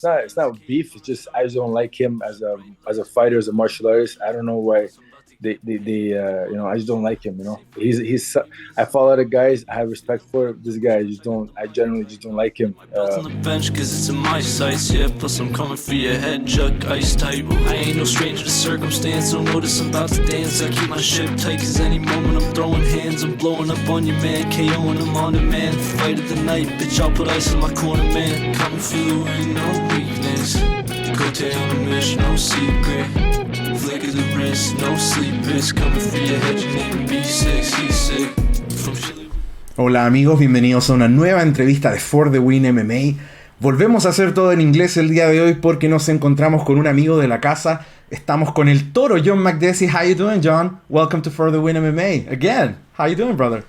it's not beef. It's just I just don't like him as a fighter, as a martial artist. I don't know why I just don't like him. He's I follow the guys. I have respect for this guy. I generally just don't like him. On the bench cause it's in my sights, yeah. Plus I'm coming for your head, jug, ice type. I ain't no stranger to circumstance. Don't notice I'm about to dance. I keep my ship tight cause any moment I'm throwing hands. I'm blowing up on your man, KOing him on demand. Fight of the night, bitch, I'll put ice in my corner, man. Coming for the win, no weakness. Go down a mission, no secret. Flick of the wrist, no sleep, bitch. Coming for your head, you need to be sexy, sick. From Chile. Hola amigos, bienvenidos a una nueva entrevista de Fordewin MMA. Volvemos a hacer todo en inglés el día de hoy porque nos encontramos con un amigo de la casa. Estamos con el toro, John Makdessi. How you doing, John? Welcome to Fordewin MMA again. How you doing, brother?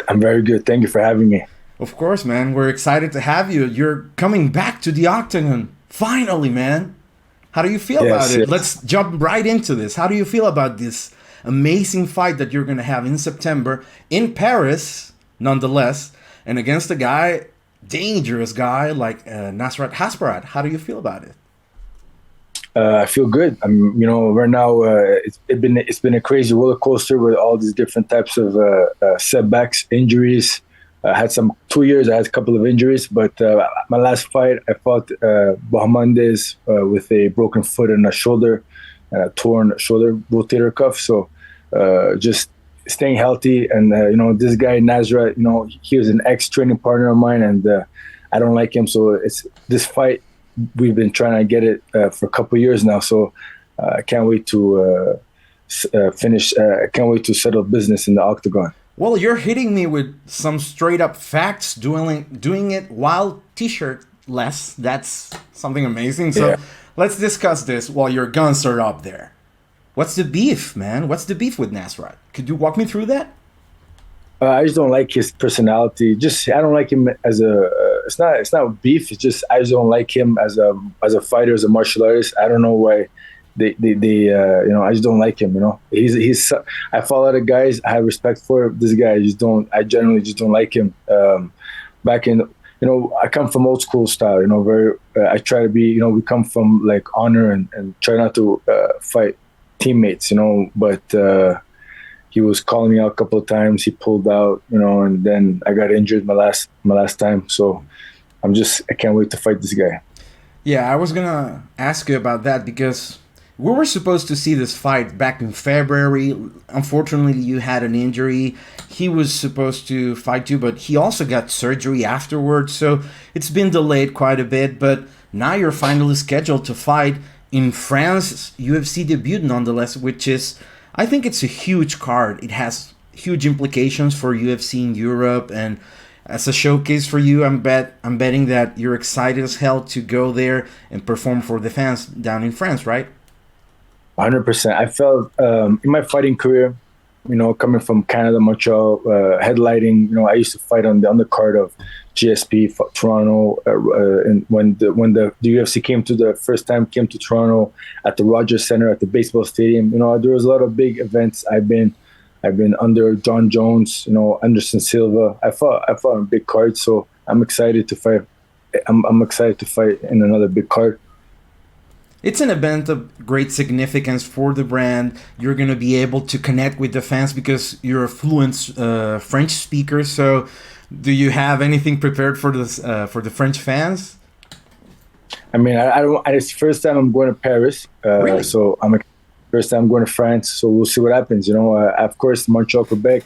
I'm very good. Thank you for having me. Of course, man. We're excited to have you. You're coming back to the octagon. Finally, man. How do you feel about it? Yes. Let's jump right into this. How do you feel about this amazing fight that you're going to have in September in Paris, nonetheless, and against a guy, dangerous guy like Nasrat Haqparast? How do you feel about it? I feel good. Right now it's been a crazy roller coaster with all these different types of setbacks, injuries. I had 2 years. I had a couple of injuries, but my last fight, I fought Bahamondes with a broken foot and a shoulder, and a torn shoulder rotator cuff. So just staying healthy. And this guy Nasrat, he was an ex-training partner of mine, and I don't like him. So it's this fight. We've been trying to get it for a couple of years now. So I can't wait to finish. I can't wait to settle business in the octagon. Well, you're hitting me with some straight up facts, doing it while t-shirtless. That's something amazing. So Yeah. let's discuss this while your guns are up there. What's the beef, man? What's the beef with Nasrat? Could you walk me through that? I just don't like his personality. I don't like him as a. It's not beef. It's just I just don't like him as a fighter, as a martial artist. I don't know why. I just don't like him. He's. I follow the guys. I have respect for this guy. I generally just don't like him. Back in, I come from old school style. Very. I try to be. We come from like honor and try not to fight teammates. But. He was calling me out a couple of times. He pulled out, and then I got injured my last time. So I can't wait to fight this guy. Yeah, I was gonna ask you about that because we were supposed to see this fight back in February. Unfortunately, you had an injury. He was supposed to fight you, but he also got surgery afterwards. So it's been delayed quite a bit. But now you're finally scheduled to fight in France, UFC debut, nonetheless, which is, I think it's a huge card. It has huge implications for UFC in Europe, and as a showcase for you, I'm betting that you're excited as hell to go there and perform for the fans down in France, right? 100%. I felt in my fighting career, coming from Canada, Montreal, headlighting. I used to fight on the undercard of GSP Toronto, and when the UFC came to Toronto at the Rogers Center at the baseball stadium. There was a lot of big events. I've been under John Jones, Anderson Silva. I fought on big cards, so I'm excited to fight. I'm excited to fight in another big card. It's an event of great significance for the brand. You're going to be able to connect with the fans because you're a fluent French speaker. So do you have anything prepared for the French fans? I mean, I don't. It's the first time I'm going to Paris, Really? so first time I'm going to France. So we'll see what happens. Of course, Montreal, Quebec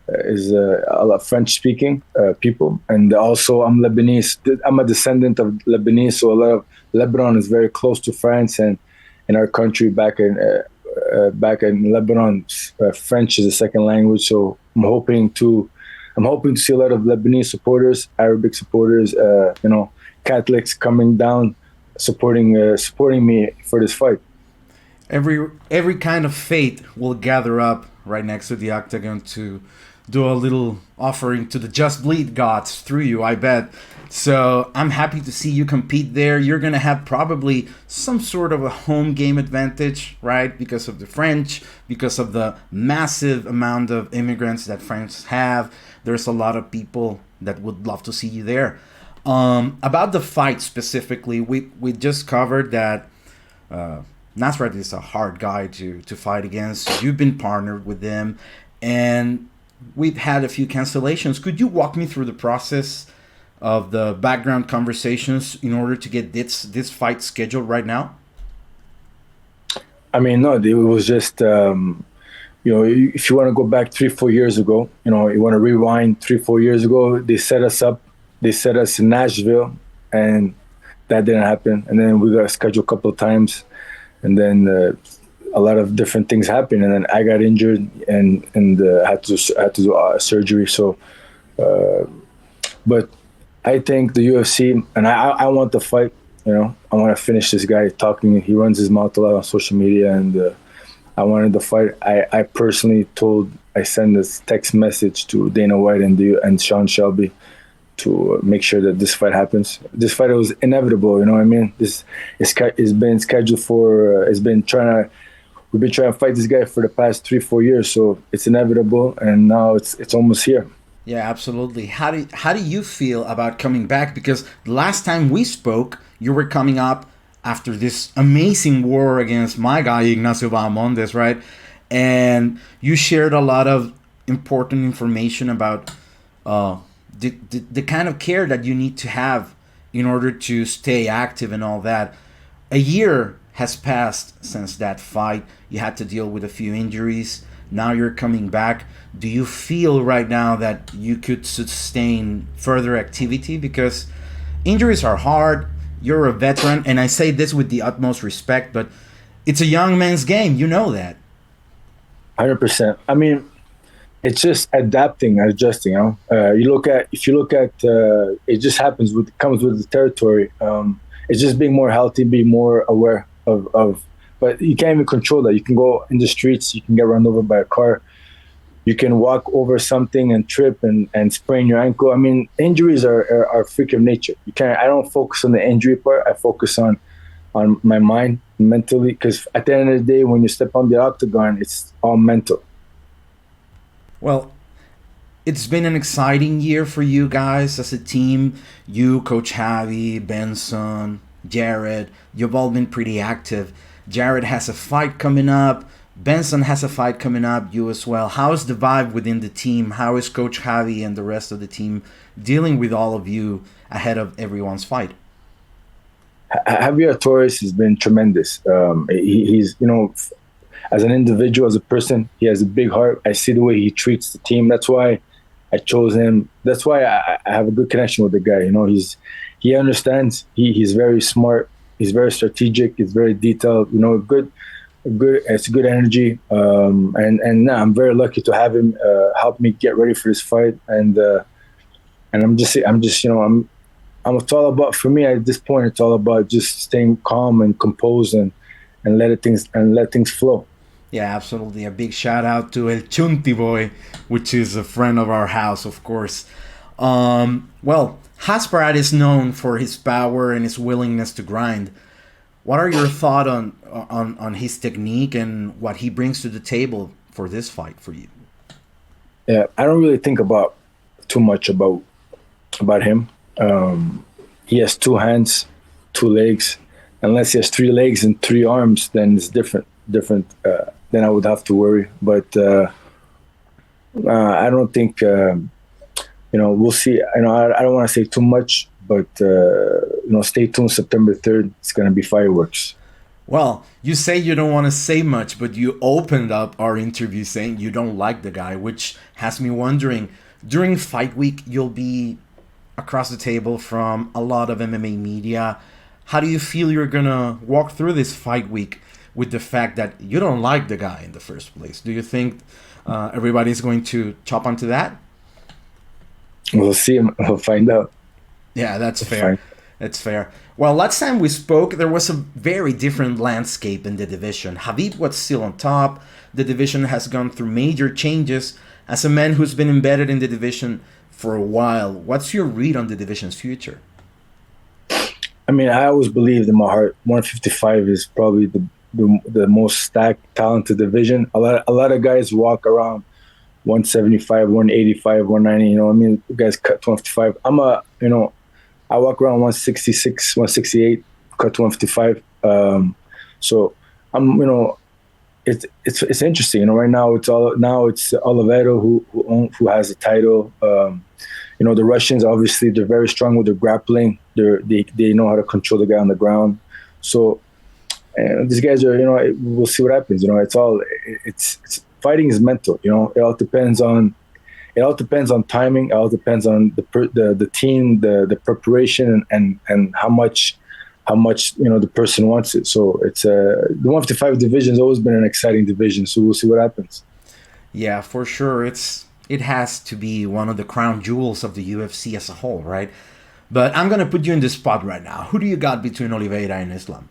is a lot of French-speaking people, and also I'm Lebanese. I'm a descendant of Lebanese, so a lot of Lebanon is very close to France, and in our country back in Lebanon, French is a second language. So I'm hoping to see a lot of Lebanese supporters, Arabic supporters, Catholics coming down, supporting me for this fight. Every kind of faith will gather up right next to the octagon to do a little offering to the Just Bleed gods through you, I bet. So I'm happy to see you compete there. You're going to have probably some sort of a home game advantage, right? Because of the French, because of the massive amount of immigrants that France have. There's a lot of people that would love to see you there. About the fight specifically, we just covered that Nasrat is a hard guy to fight against. You've been partnered with him, and we've had a few cancellations. Could you walk me through the process of the background conversations in order to get this fight scheduled right now? I mean, no, it was just, if you want to go back 3-4 years ago, you want to rewind 3-4 years ago, they set us up. They set us in Nashville, and that didn't happen. And then we got scheduled a couple of times, and then a lot of different things happened. And then I got injured and had to do surgery. So, but I think the UFC, and I want the fight. I want to finish this guy talking. He runs his mouth a lot on social media, and I wanted the fight. I personally I sent this text message to Dana White and Sean Shelby to make sure that this fight happens. This fight was inevitable, you know what I mean? This it's been scheduled for. We've been trying to fight this guy for the past 3-4 years, so it's inevitable, and now it's almost here. Yeah, absolutely. How do you feel about coming back? Because the last time we spoke, you were coming up after this amazing war against my guy Ignacio Bahamondes, right? And you shared a lot of important information about the kind of care that you need to have in order to stay active and all that. A year has passed since that fight. You had to deal with a few injuries. Now you're coming back. Do you feel right now that you could sustain further activity? Because injuries are hard. You're a veteran, and I say this with the utmost respect, but it's a young man's game. You know that. 100%. I mean, it's just adapting, adjusting. If you look at, it just comes with the territory. It's just being more healthy, being more aware of. But you can't even control that. You can go in the streets, you can get run over by a car, you can walk over something and trip and sprain your ankle. I mean, injuries are a freak of nature. I don't focus on the injury part. I focus on my mind mentally, because at the end of the day, when you step on the octagon, it's all mental. Well, it's been an exciting year for you guys as a team. You, Coach Javi, Benson, Jared, you've all been pretty active. Jared has a fight coming up. Benson has a fight coming up. You as well. How is the vibe within the team? How is Coach Javi and the rest of the team dealing with all of you ahead of everyone's fight? Javier Torres has been tremendous. He's, as an individual, as a person, he has a big heart. I see the way he treats the team. That's why I chose him. That's why I have a good connection with the guy. He understands. He's very smart. He's very strategic. He's very detailed. It's good energy. I'm very lucky to have him help me get ready for this fight. And it's all about, for me at this point, it's all about just staying calm and composed and let things flow. Yeah, absolutely. A big shout out to El Chunti Boy, which is a friend of our house, of course. Well, Hasqparast is known for his power and his willingness to grind. What are your thoughts on his technique and what he brings to the table for this fight for you? Yeah, I don't really think too much about him. He has 2 hands, 2 legs. Unless he has 3 legs and 3 arms, then it's different. Then I would have to worry. But I don't think. We'll see. I don't want to say too much, but stay tuned. September 3rd, it's gonna be fireworks. Well, you say you don't want to say much, but you opened up our interview saying you don't like the guy, which has me wondering. During fight week, you'll be across the table from a lot of MMA media. How do you feel you're gonna walk through this fight week with the fact that you don't like the guy in the first place? Do you think everybody's going to chop onto that? We'll see. We'll find out. Yeah, that's fair. That's fair. Well, last time we spoke, there was a very different landscape in the division. Khabib was still on top. The division has gone through major changes. As a man who's been embedded in the division for a while, what's your read on the division's future? I mean, I always believed in my heart 155 is probably the most stacked, talented division. A lot of guys walk around 175, 185, 190. You know, I mean, guys cut 255. I walk around 166, 168, cut to 155. So I'm, it's interesting. Right now it's Alejado who has the title. The Russians, obviously, they're very strong with their grappling. They know how to control the guy on the ground. So these guys are, we'll see what happens. It's fighting is mental. It all depends on timing. It all depends on the team, the preparation, and how much the person wants it. So it's the 155 division has always been an exciting division. So we'll see what happens. Yeah, for sure. It has to be one of the crown jewels of the UFC as a whole, right? But I'm gonna put you in the spot right now. Who do you got between Oliveira and Islam?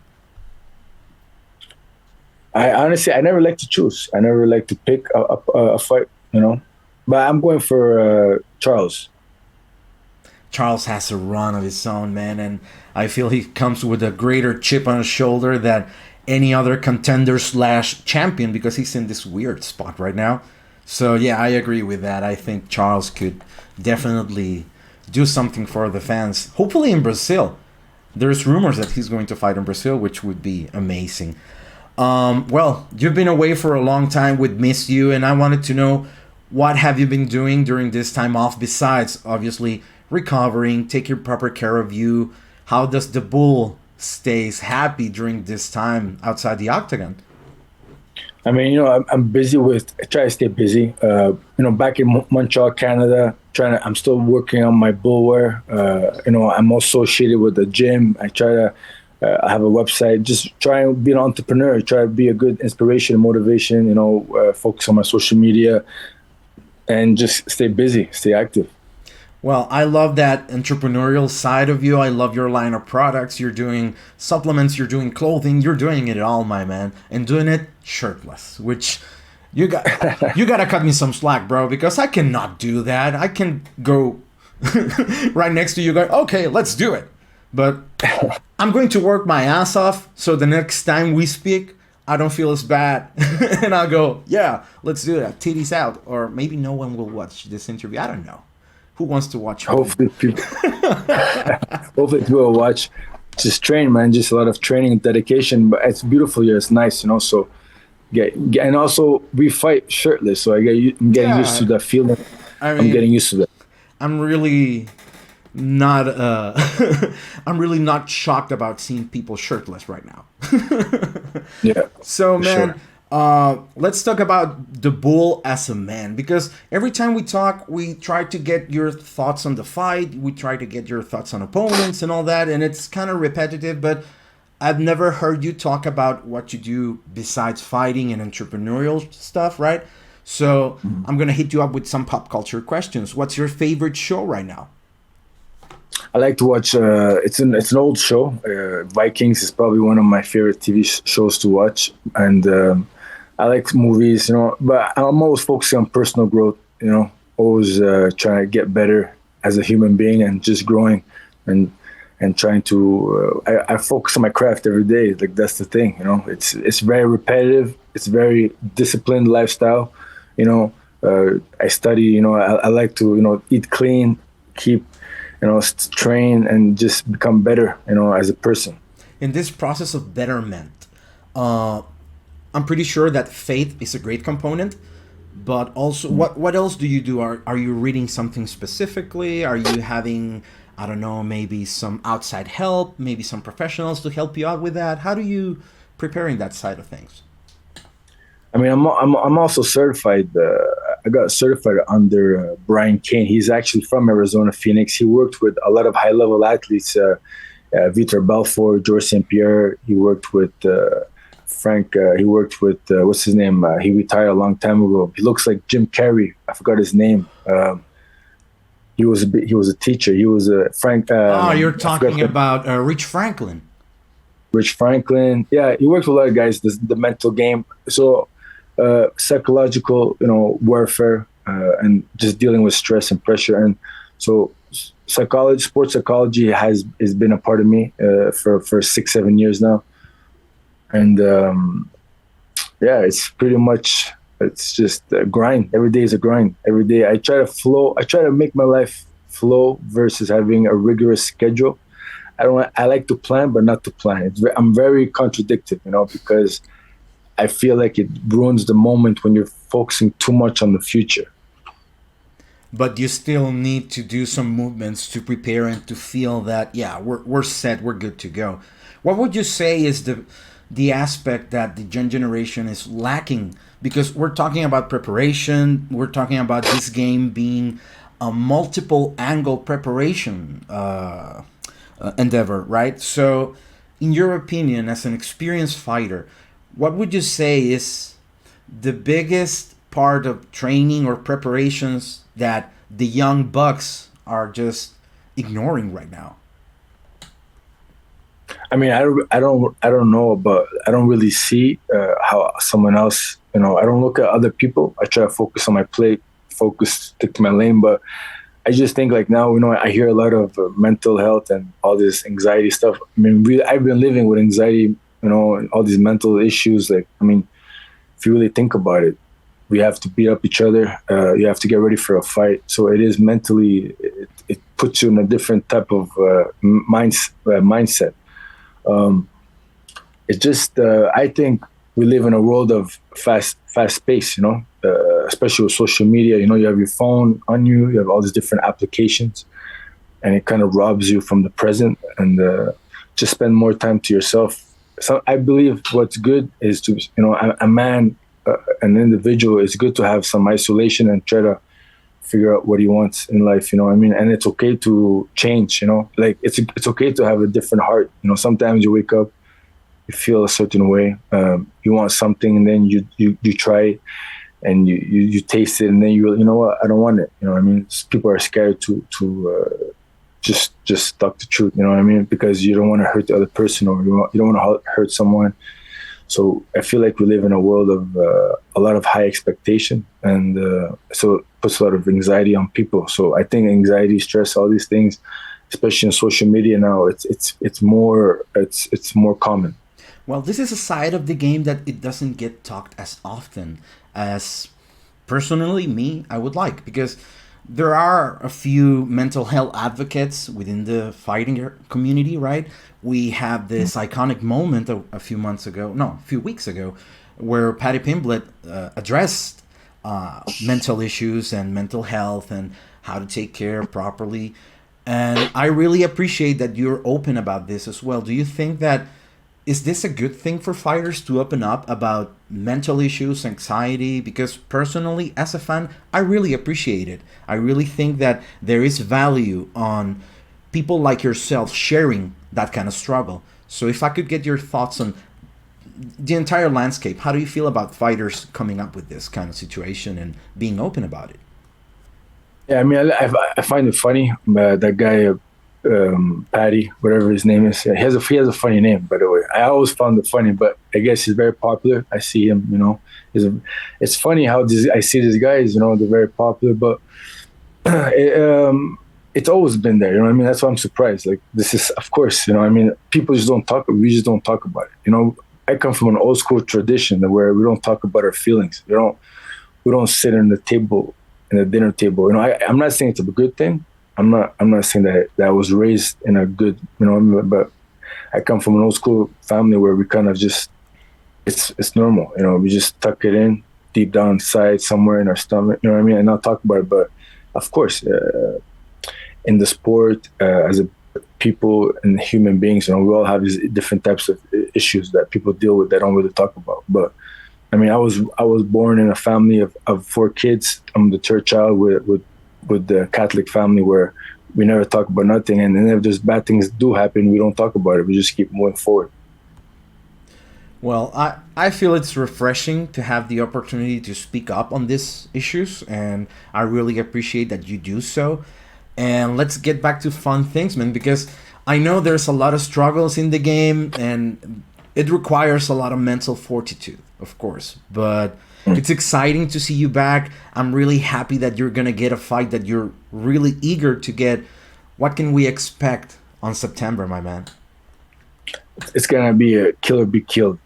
I honestly, I never like to choose. I never like to pick a fight, But I'm going for Charles. Charles has a run of his own, man, and I feel he comes with a greater chip on his shoulder than any other contender / champion, because he's in this weird spot right now. So yeah, I agree with that. I think Charles could definitely do something for the fans. Hopefully in Brazil. There's rumors that he's going to fight in Brazil, which would be amazing. Well, you've been away for a long time. We'd miss you, and I wanted to know, what have you been doing during this time off, besides obviously recovering, taking proper care of you? How does the bull stays happy during this time outside the octagon? I mean, I'm busy I try to stay busy. Back in Montreal, Canada, I'm still working on my bullwear. I'm also associated with the gym. I try to have a website, just try and be an entrepreneur, try to be a good inspiration, motivation, focus on my social media and just stay busy, stay active. Well, I love that entrepreneurial side of you. I love your line of products. You're doing supplements, you're doing clothing, you're doing it all, my man, and doing it shirtless, which you got to cut me some slack, bro, because I cannot do that. I can go right next to you going, okay, let's do it. But I'm going to work my ass off so the next time we speak, I don't feel as bad. And I'll go, yeah, let's do that. Titties out. Or maybe no one will watch this interview. I don't know. Who wants to watch? Hopefully people will watch. Just train, man. Just a lot of training and dedication. But it's beautiful here. It's nice, So and also we fight shirtless. So I'm getting used to that feeling. I'm getting used to that. I'm really not I'm really not shocked about seeing people shirtless right now. Yeah. So man, sure. Let's talk about the bull as a man, because every time we talk, we try to get your thoughts on the fight, we try to get your thoughts on opponents and all that, and it's kind of repetitive, but I've never heard you talk about what you do besides fighting and entrepreneurial stuff, right? So I'm gonna hit you up with some pop culture questions. What's your favorite show right now? I like to watch. It's an old show. Vikings is probably one of my favorite TV shows to watch, and I like movies, But I'm always focusing on personal growth, Always trying to get better as a human being and just growing, and trying to. I focus on my craft every day. Like that's the thing, It's very repetitive. It's very disciplined lifestyle, I study. I like to eat clean, keep. Train and just become better, as a person. In this process of betterment, I'm pretty sure that faith is a great component, but also what else do you do? Are you reading something specifically? Are you having, I don't know, maybe some outside help, maybe some professionals to help you out with that? How do you prepare in that side of things? I mean, I'm also certified. I got certified under Brian Kane. He's actually from Arizona, Phoenix. He worked with a lot of high-level athletes, Vitor Belfort, George St. Pierre. He worked with Frank. He worked with what's his name? He retired a long time ago. He looks like Jim Carrey. I forgot his name. He was a teacher. He was a Frank. You're talking about Rich Franklin. Rich Franklin. Yeah, he worked with a lot of guys. The mental game. So. Psychological, warfare, and just dealing with stress and pressure. And so sports psychology has been a part of me for 6-7 years now. And it's pretty much, it's just a grind. Every day is a grind. Every day I try to flow. I try to make my life flow versus having a rigorous schedule. I like to plan, but not to plan. I'm very contradictory, because I feel like it ruins the moment when you're focusing too much on the future. But you still need to do some movements to prepare and to feel that, yeah, we're set, we're good to go. What would you say is the aspect that the Gen generation is lacking? Because we're talking about preparation, we're talking about this game being a multiple angle preparation endeavor, right? So in your opinion, as an experienced fighter, what would you say is the biggest part of training or preparations that the young bucks are just ignoring right now? I mean, I don't know, but I don't really see how someone else, I don't look at other people. I try to focus on my plate, stick to my lane, but I just think like now, I hear a lot of mental health and all this anxiety stuff. I mean, really, I've been living with anxiety, and all these mental issues. Like, I mean, if you really think about it, we have to beat up each other. You have to get ready for a fight. So it is mentally, it puts you in a different type of mindset. It's just, I think we live in a world of fast pace, especially with social media. You have your phone on you, you have all these different applications, and it kind of robs you from the present, and just spend more time to yourself. So I believe what's good is to, a man, an individual, is good to have some isolation and try to figure out what he wants in life, and it's okay to change, like it's okay to have a different heart. Sometimes you wake up, you feel a certain way, you want something, and then you try it, and you taste it, and then you know what, I don't want it. People are scared to just talk the truth, because you don't want to hurt the other person, or you don't want to hurt someone. So I feel like we live in a world of a lot of high expectation, and so it puts a lot of anxiety on people. So I think anxiety, stress, all these things, especially in social media now, it's more common. Well, this is a side of the game that it doesn't get talked as often as personally I would like, because there are a few mental health advocates within the fighting community, right? We have this iconic moment a few weeks ago, where Paddy Pimblett addressed mental issues and mental health and how to take care properly. And I really appreciate that you're open about this as well. Do you think that, is this a good thing for fighters to open up about mental issues, anxiety? Because personally, as a fan, I really appreciate it. I really think that there is value on people like yourself sharing that kind of struggle. So if I could get your thoughts on the entire landscape, how do you feel about fighters coming up with this kind of situation and being open about it? Yeah, I mean, I find it funny, that guy, Paddy, whatever his name is. He has a funny name, by the way. I always found it funny, but I guess he's very popular. I see him, it's funny how I see these guys, they're very popular, but it's always been there, That's why I'm surprised. Like, this is, of course, people just don't talk, we just don't talk about it. I come from an old school tradition where we don't talk about our feelings. We don't sit in the dinner table. I'm not saying it's a good thing. I'm not saying that I was raised in a good, but I come from an old school family where we kind of just, it's normal, we just tuck it in deep down inside somewhere in our stomach, and not talk about it. But of course, in the sport, as a people and human beings, we all have these different types of issues that people deal with that don't really talk about. But I mean, I was born in a family of 4 kids. I'm the third child with the Catholic family, where we never talk about nothing, and then if there's bad things do happen, we don't talk about it. We just keep moving forward. Well, I feel it's refreshing to have the opportunity to speak up on these issues, and I really appreciate that you do so. And let's get back to fun things, man, because I know there's a lot of struggles in the game, and it requires a lot of mental fortitude, of course, but it's exciting to see you back. I'm really happy that you're going to get a fight that you're really eager to get. What can we expect on September, my man? It's going to be a kill or be killed.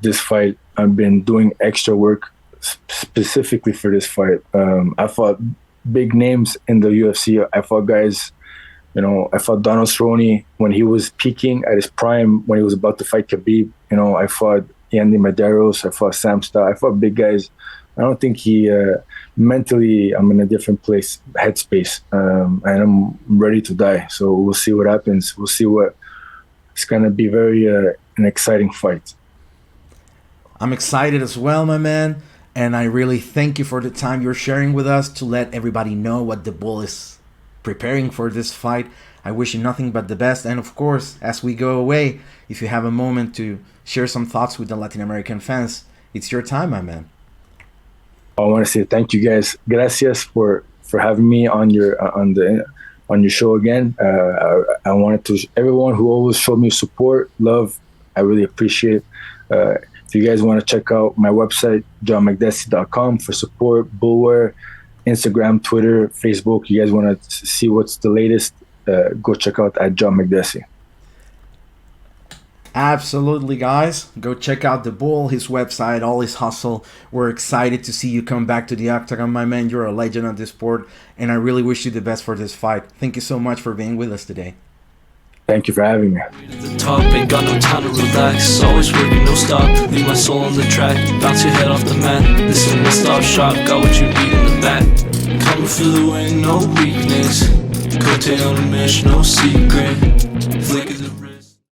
This fight, I've been doing extra work specifically for this fight. I fought big names in the UFC. I fought guys, I fought Donald Cerrone when he was peaking at his prime, when he was about to fight Khabib. I fought Yandy Medeiros. I fought Sam Starr. I fought big guys. I don't think mentally, I'm in a different headspace, and I'm ready to die. So we'll see what happens. We'll see what it's going to be. An exciting fight. I'm excited as well, my man. And I really thank you for the time you're sharing with us to let everybody know what the Bull is preparing for this fight. I wish you nothing but the best. And of course, as we go away, if you have a moment to share some thoughts with the Latin American fans, it's your time, my man. I want to say thank you guys. Gracias for having me on your show again. I wanted to everyone who always showed me support, love. I really appreciate it. If you guys want to check out my website, johnmakdessi.com, for support, Bullwear, Instagram, Twitter, Facebook. You guys want to see what's the latest, go check out at John Makdessi. Absolutely, guys. Go check out the Bull, his website, all his hustle. We're excited to see you come back to the octagon, my man. You're a legend of this sport, and I really wish you the best for this fight. Thank you so much for being with us today. Thank you for having me. The top, ain't got no time to relax. Always working, no stop. Leave my soul on the track. Bounce your head off the mat. This is one stop shop. Got what you need in the back. Coming for the win, no weakness. Cote on a mission, no secret.